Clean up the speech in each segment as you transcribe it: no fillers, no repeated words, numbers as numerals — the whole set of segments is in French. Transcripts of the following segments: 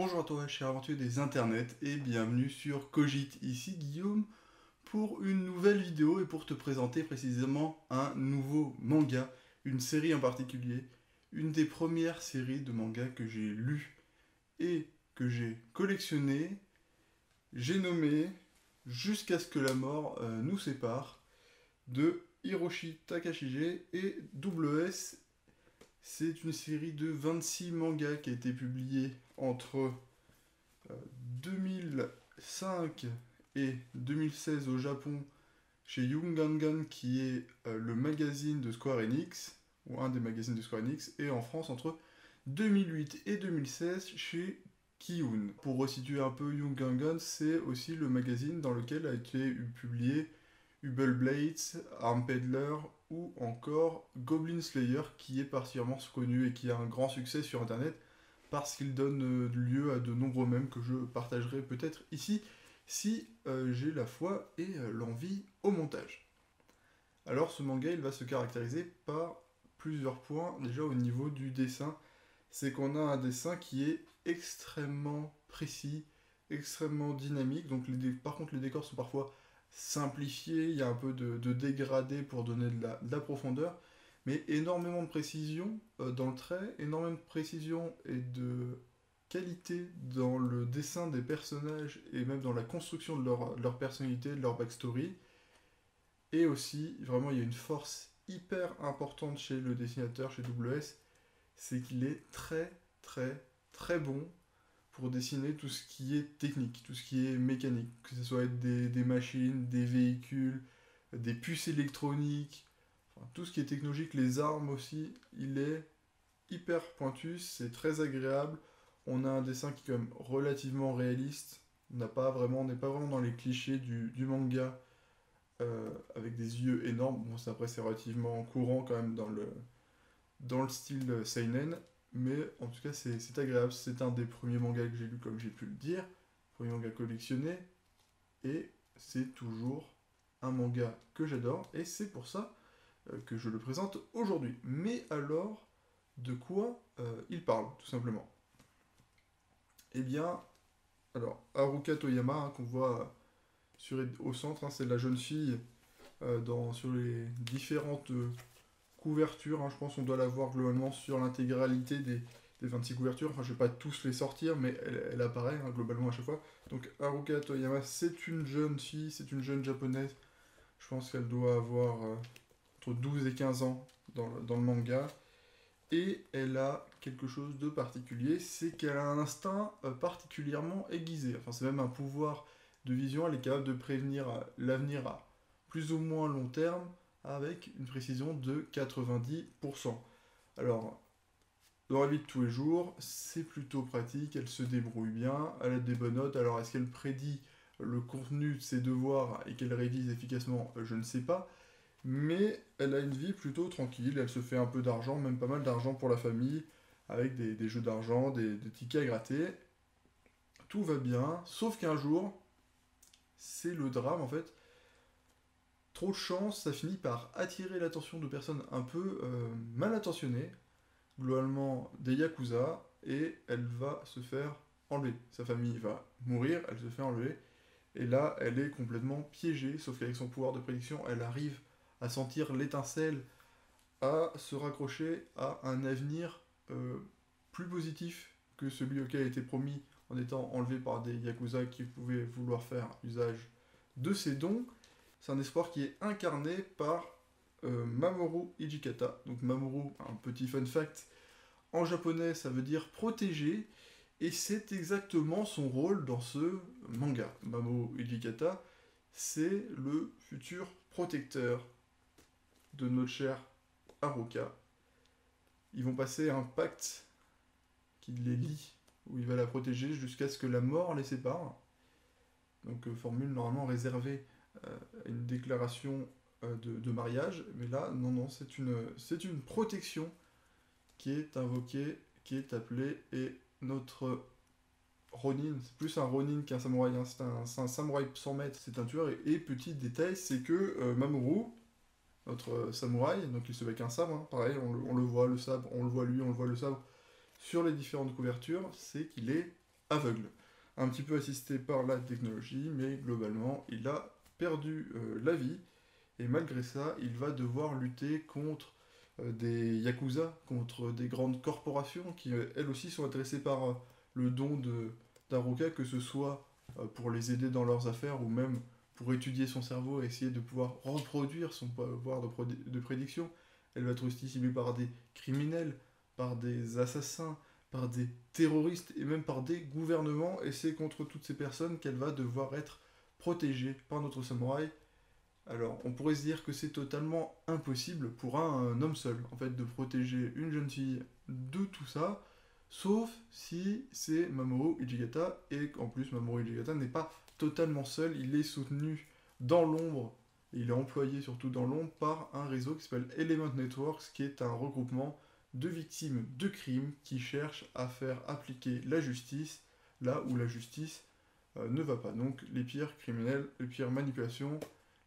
Bonjour à toi, cher aventurier des internets, et bienvenue sur Cogite. Ici Guillaume pour une nouvelle vidéo et pour te présenter précisément un nouveau manga, une série en particulier, une des premières séries de manga que j'ai lues et que j'ai collectionné, j'ai nommé Jusqu'à ce que la mort nous sépare de Hiroshi Takashige et WS. C'est une série de 26 mangas qui a été publiée entre 2005 et 2016 au Japon chez Young Gangan, qui est le magazine de Square Enix, ou un des magazines de Square Enix, et en France entre 2008 et 2016 chez Kiun. Pour resituer un peu Young Gangan, c'est aussi le magazine dans lequel a été publié Hubble Blades, Arm Peddler ou encore Goblin Slayer, qui est particulièrement connu et qui a un grand succès sur internet parce qu'il donne lieu à de nombreux mèmes que je partagerai peut-être ici si j'ai la foi et l'envie au montage. Alors ce manga il va se caractériser par plusieurs points. Déjà au niveau du dessin, c'est qu'on a un dessin qui est extrêmement précis, extrêmement dynamique. Donc par contre les décors sont parfois simplifiés, il y a un peu de dégradé pour donner de la profondeur, mais énormément de précision dans le trait, énormément de précision et de qualité dans le dessin des personnages et même dans la construction de leur personnalité, de leur backstory. Et aussi, vraiment, il y a une force hyper importante chez le dessinateur, chez WS, c'est qu'il est très, très, très bon pour dessiner tout ce qui est technique, tout ce qui est mécanique, que ce soit des machines, des véhicules, des puces électroniques, enfin, tout ce qui est technologique, les armes aussi, il est hyper pointu, c'est très agréable. On a un dessin qui est quand même relativement réaliste. On n'est pas vraiment dans les clichés du manga avec des yeux énormes. Bon, après, c'est relativement courant quand même dans le style seinen. Mais en tout cas, c'est agréable. C'est un des premiers mangas que j'ai lu, comme j'ai pu le dire. Premier manga collectionné. Et c'est toujours un manga que j'adore. Et c'est pour ça que je le présente aujourd'hui. Mais alors, de quoi il parle, tout simplement? Eh bien, alors, Haruka Toyama, hein, qu'on voit au centre, hein, c'est la jeune fille sur les différentes couvertures. Hein, je pense qu'on doit la voir globalement sur l'intégralité des 26 couvertures. Enfin, je vais pas tous les sortir, mais elle apparaît hein, globalement à chaque fois. Donc, Haruka Toyama, c'est une jeune fille, c'est une jeune japonaise. Je pense qu'elle doit avoir entre 12 et 15 ans dans le manga. Et elle a quelque chose de particulier, c'est qu'elle a un instinct particulièrement aiguisé. Enfin, c'est même un pouvoir de vision, elle est capable de prévenir l'avenir à plus ou moins long terme avec une précision de 90%. Alors, dans la vie de tous les jours, c'est plutôt pratique, elle se débrouille bien, elle a des bonnes notes. Alors, est-ce qu'elle prédit le contenu de ses devoirs et qu'elle révise efficacement? Je ne sais pas. Mais elle a une vie plutôt tranquille, elle se fait un peu d'argent, même pas mal d'argent pour la famille, avec des jeux d'argent, des tickets à gratter. Tout va bien, sauf qu'un jour, c'est le drame en fait. Trop de chance, ça finit par attirer l'attention de personnes un peu mal intentionnées, globalement des yakuza, et elle va se faire enlever. Sa famille va mourir, elle se fait enlever, et là, elle est complètement piégée, sauf qu'avec son pouvoir de prédiction, elle arrive à sentir l'étincelle, à se raccrocher à un avenir plus positif que celui auquel a été promis en étant enlevé par des yakuza qui pouvaient vouloir faire usage de ses dons. C'est un espoir qui est incarné par Mamoru Ijikata. Donc Mamoru, un petit fun fact, en japonais ça veut dire protéger, et c'est exactement son rôle dans ce manga. Mamoru Ijikata, c'est le futur protecteur de notre cher Haruka. Ils vont passer un pacte qui les lie, où il va la protéger jusqu'à ce que la mort les sépare. Donc formule normalement réservée à une déclaration de mariage, mais là, non, non, c'est une protection qui est invoquée, qui est appelée, et notre Ronin, c'est plus un Ronin qu'un samouraï, hein, c'est un samouraï sans maître, c'est un tueur, et petit détail, c'est que Mamoru, notre samouraï, donc il se bat avec un sabre, hein, pareil, on le voit le sabre, on le voit lui, on le voit le sabre, sur les différentes couvertures, c'est qu'il est aveugle. Un petit peu assisté par la technologie, mais globalement, il a perdu la vie, et malgré ça, il va devoir lutter contre des yakuza, contre des grandes corporations qui, elles aussi, sont intéressées par le don d'Haruka, que ce soit pour les aider dans leurs affaires ou même pour étudier son cerveau et essayer de pouvoir reproduire son pouvoir de prédiction. Elle va être aussi ciblée par des criminels, par des assassins, par des terroristes et même par des gouvernements. Et c'est contre toutes ces personnes qu'elle va devoir être protégée par notre samouraï. Alors, on pourrait se dire que c'est totalement impossible pour un homme seul, en fait, de protéger une jeune fille de tout ça, sauf si c'est Mamoru Ujigata, et qu'en plus Mamoru Ujigata n'est pas totalement seul, il est soutenu dans l'ombre, et il est employé surtout dans l'ombre par un réseau qui s'appelle Element Networks, qui est un regroupement de victimes de crimes qui cherchent à faire appliquer la justice là où la justice ne va pas. Donc les pires criminels, les pires manipulations,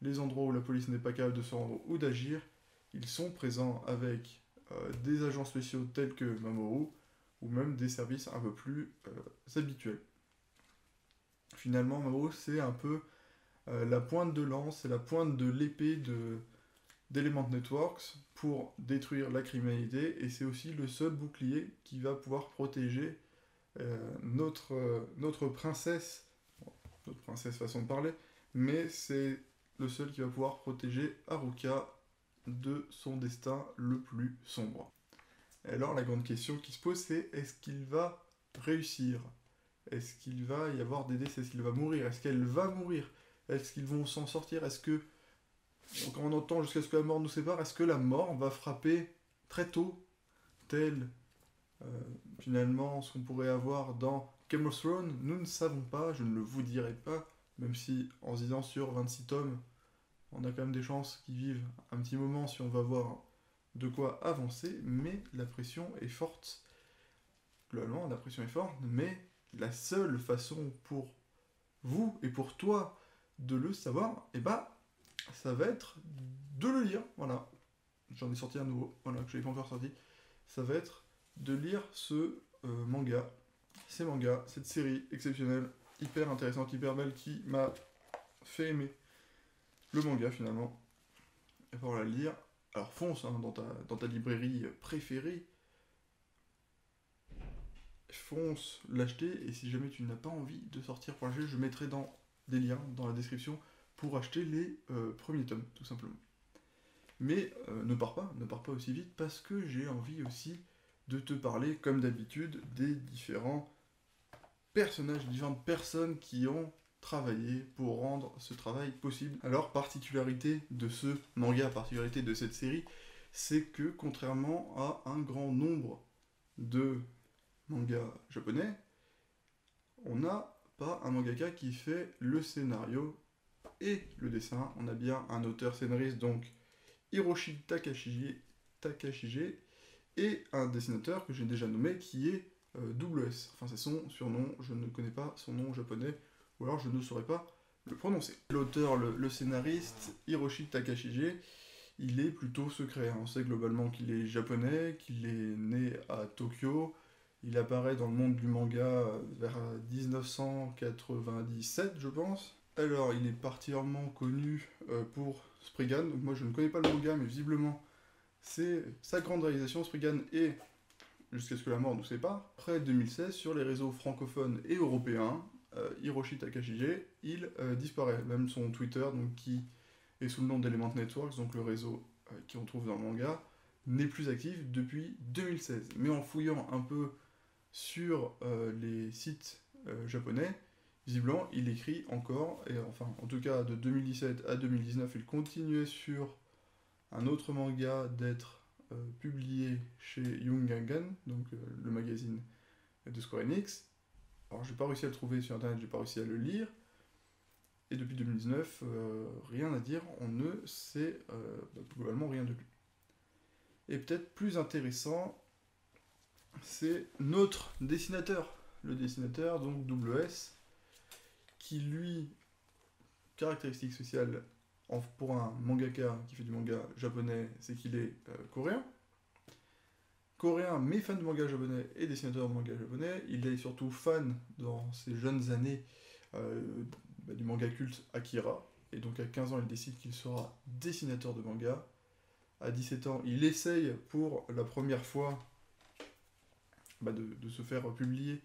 les endroits où la police n'est pas capable de se rendre ou d'agir, ils sont présents avec des agents spéciaux tels que Mamoru, ou même des services un peu plus habituels. Finalement, Mamoru, c'est un peu la pointe de lance, c'est la pointe de l'épée d'Element Networks pour détruire la criminalité, et c'est aussi le seul bouclier qui va pouvoir protéger notre princesse, notre princesse façon de parler, mais c'est le seul qui va pouvoir protéger Haruka de son destin le plus sombre. Et alors la grande question qui se pose, c'est est-ce qu'il va réussir? Est-ce qu'il va y avoir des décès? Est-ce qu'il va mourir? Est-ce qu'elle va mourir? Est-ce qu'ils vont s'en sortir? Est-ce que, quand on entend jusqu'à ce que la mort nous sépare, est-ce que la mort va frapper très tôt, tel finalement ce qu'on pourrait avoir dans Game of Thrones? Nous ne savons pas, je ne le vous dirai pas, même si en se disant sur 26 tomes, on a quand même des chances qu'ils vivent un petit moment si on va voir de quoi avancer, mais la pression est forte. Globalement, la pression est forte, mais la seule façon pour vous et pour toi de le savoir, et bah, ça va être de le lire. Voilà. J'en ai sorti un nouveau, voilà, que je n'ai pas encore sorti. Ça va être de lire ce manga, ces mangas, cette série exceptionnelle, hyper intéressante, hyper belle, qui m'a fait aimer le manga finalement. Et pour la lire, alors fonce hein, dans ta librairie préférée, fonce l'acheter, et si jamais tu n'as pas envie de sortir pour l'acheter, je mettrai dans des liens dans la description pour acheter les premiers tomes, tout simplement. Mais ne pars pas aussi vite, parce que j'ai envie aussi de te parler, comme d'habitude, des différents personnages, différentes personnes qui ont travaillé pour rendre ce travail possible. Alors, particularité de ce manga, particularité de cette série, c'est que contrairement à un grand nombre de mangas japonais, on n'a pas un mangaka qui fait le scénario et le dessin. On a bien un auteur scénariste, donc Hiroshi Takashige, et un dessinateur que j'ai déjà nommé qui est Double S. Enfin, c'est son surnom, je ne connais pas son nom japonais, ou alors je ne saurais pas le prononcer. L'auteur, le scénariste, Hiroshi Takashige, il est plutôt secret. On sait globalement qu'il est japonais, qu'il est né à Tokyo. Il apparaît dans le monde du manga vers 1997, je pense. Alors, il est particulièrement connu pour Spriggan. Donc, moi, je ne connais pas le manga, mais visiblement, c'est sa grande réalisation, Spriggan, et Jusqu'à ce que la mort nous sépare. Après 2016, sur les réseaux francophones et européens, Hiroshi Takashige, il disparaît. Même son Twitter, donc, qui est sous le nom d'Element Networks, donc le réseau qu'on trouve dans le manga, n'est plus actif depuis 2016. Mais en fouillant un peu sur les sites japonais, visiblement, il écrit encore, et enfin, en tout cas, de 2017 à 2019, il continuait sur un autre manga d'être publié chez Young Gangan, donc le magazine de Square Enix. Alors, j'ai pas réussi à le trouver sur internet, j'ai pas réussi à le lire. Et depuis 2019, rien à dire, on ne sait globalement rien de lui. Et peut-être plus intéressant, c'est notre dessinateur. Le dessinateur, donc Double S, qui lui, caractéristique spéciale pour un mangaka qui fait du manga japonais, c'est qu'il est coréen. coréen mais fan de manga japonais et dessinateur de manga japonais. Il est surtout fan dans ses jeunes années du manga culte Akira. Et donc à 15 ans, il décide qu'il sera dessinateur de manga. À 17 ans, il essaye pour la première fois de se faire publier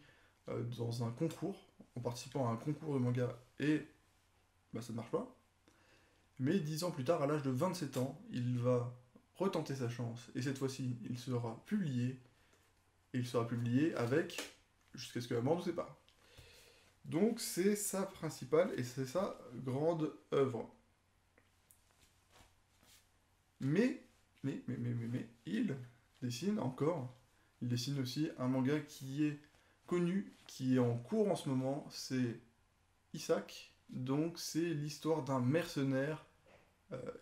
dans un concours, en participant à un concours de manga, et ça ne marche pas. Mais 10 ans plus tard, à l'âge de 27 ans, il va retenter sa chance, et cette fois-ci, il sera publié, et il sera publié avec jusqu'à ce que la mort nous sépare. Donc c'est sa principale et c'est sa grande œuvre. Mais, il dessine encore. Il dessine aussi un manga qui est connu, qui est en cours en ce moment, c'est Isaac. Donc c'est l'histoire d'un mercenaire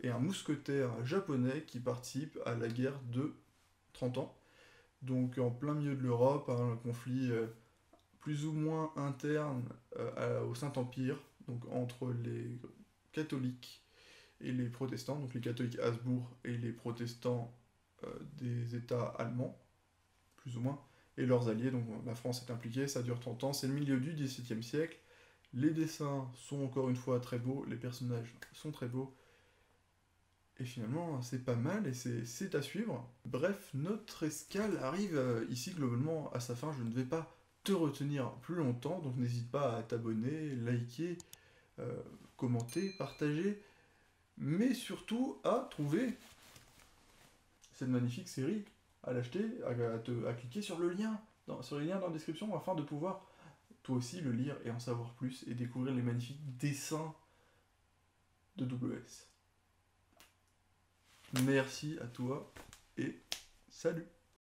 et un mousquetaire japonais qui participe à la guerre de 30 ans. Donc en plein milieu de l'Europe, un conflit plus ou moins interne au Saint-Empire, donc entre les catholiques et les protestants, donc les catholiques Habsbourg et les protestants des États allemands, plus ou moins, et leurs alliés, donc la France est impliquée, ça dure 30 ans, c'est le milieu du XVIIe siècle, les dessins sont encore une fois très beaux, les personnages sont très beaux, et finalement c'est pas mal et c'est à suivre. Bref, notre escale arrive ici globalement à sa fin, je ne vais pas te retenir plus longtemps, donc n'hésite pas à t'abonner, liker, commenter, partager, mais surtout à trouver cette magnifique série, à l'acheter, à cliquer sur le lien, sur les liens dans la description, afin de pouvoir toi aussi le lire et en savoir plus et découvrir les magnifiques dessins de WS. Merci à toi et salut!